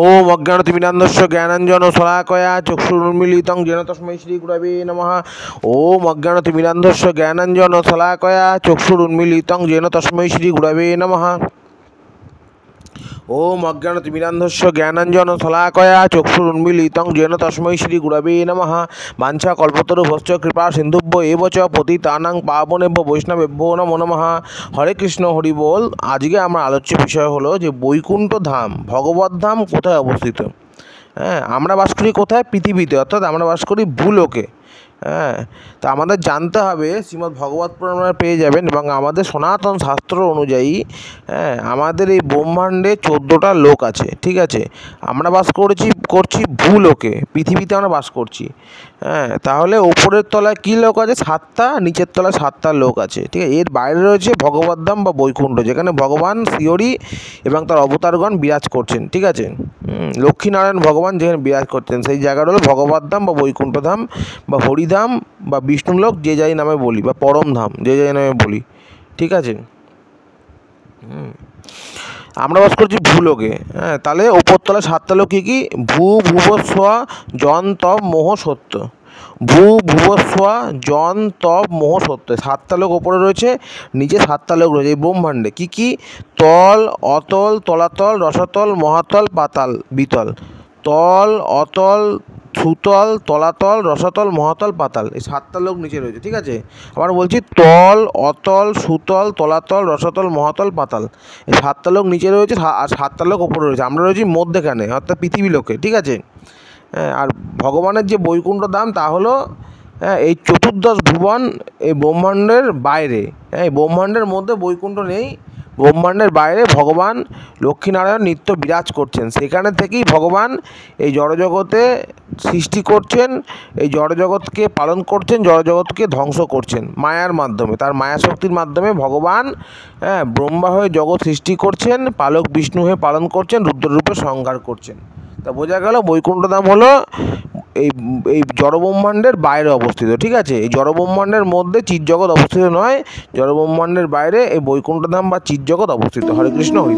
ओम अज्ञानतिमिरान्धस्य ज्ञानाञ्जनशलाकया चक्षुरुन्मीलितं येन तस्मै श्रीगुरवे नमः। ओम अज्ञानतिमिरान्धस्य ज्ञानाञ्जनशलाकया चक्षुरुन्मीलितं येन तस्मै श्रीगुरवे नमः। ओम अज्ञानतिमिरान्धस्य ज्ञानाञ्जनशलाकया चक्षुरुन्मीलितं येन तस्मै श्रीगुरवे नमः। वाञ्छाकल्पतरुभ्यश्च कृपा सिन्धुभ्यो एव च पतितानां पावनेभ्यो वैष्णवेभ्यो नमो नमः। हरे कृष्ण हरि बोल। आज के आमार आलोच्य विषय हलो जे बैकुंठ धाम भगवत धाम कोथाय अवस्थित। आमरा बास करी कोथाय? पृथिवीते, अर्थात आमरा बास करी भूलोके। तो आमादेर जानते हबे श्रीमद् भगवत पुराणे पेये जाबेन एबं आमादेर सनातन शास्त्र अनुयायी आमादेर एई ब्रह्मांडे 14टा लोक आछे। ठीक आछे, आमरा बास करছি भूलोके, पृथिवीते आमरा बास करছি। ताहले ओपरेर तलाय कि लोक आछे? 7टा, नीचेर तलाय 7टा लोक आछे। ठीक आछे, एर बाइरे रयेछे भगवत धाम बा बैकुंठ, जेखाने भगवान श्रीहरि एबं तार अवतारगण बिराज करছেন। ठीक आछे, लक्ष्मीनारायण भगवान जेखाने बिराज करছেন सेई जायगाटा हलो भगवत धाम बा बैकुंठ धाम बा हरिधाम बा विष्णुलोक जे जाई नामे बोली बा परम धाम जे जाई नामे बोली। ठीक आछे, আমরা বাস করছি ভূলোকে। তাহলে উপরতলা 7টা লোক কি কি? ভূ ভুবস্ব জন তপ মোহ সত্য। ভূ ভুবস্ব জন তপ মোহ সত্য, 7টা লোক ওপরে রয়েছে, নিচে 7টা লোক রয়েছে এই ব্রহ্মাণ্ডে। কি কি? তল, অতল, তলাতল, রসাতল, মহাতল, পাতাল, বিতল। তল, অতল, সুতল, তলাতল, রসাতল, মহাতল, পাতাল, এই 7টা লোক নিচে রয়েছে। ঠিক আছে, আবার বলছি তল, অতল, সুতল, তলাতল, রসাতল, মহাতল, পাতাল, এই 7টা লোক নিচে রয়েছে আর 7টা লোক ওপরে রয়েছে। আমরা রয়েছি মধ্যেখানে, অর্থাৎ পৃথিবী লোকে। ঠিক আছে, আর ভগবানের যে বৈকুণ্ঠ ধাম তা হলো এই চতুর্দশ ভুবন, এই ব্রহ্মাণ্ডের বাইরে। এই ব্রহ্মাণ্ডের মধ্যে বৈকুণ্ঠ নেই, ব্রহ্মাণ্ডের বাইরে ভগবান লক্ষ্মীনারায়ণ নিত্য বিরাজ করছেন। সেখানে থেকেই ভগবান এই জড়জগতে সৃষ্টি করছেন, এই জড়জগৎকে পালন করছেন, জড়জগৎকে ধ্বংস করছেন মায়ার মাধ্যমে। তার মায়া শক্তির মাধ্যমে ভগবান ব্রহ্মা হয়ে জগৎ সৃষ্টি করছেন, পালক বিষ্ণু হয়ে পালন করছেন, রুদ্ররূপে সংহার করছেন। তা বোঝা গেল বৈকুণ্ঠ ধাম হলো এই জড়ব্রহ্মাণ্ডের বাইরে অবস্থিত। ঠিক আছে, এই জড়ব্রহ্মাণ্ডের মধ্যে চিৎজগৎ অবস্থিত নয়, জড়ব্রহ্মাণ্ডের বাইরে এই বৈকুণ্ঠ ধাম বা চিৎজগৎ অবস্থিত। হরে কৃষ্ণ হরি।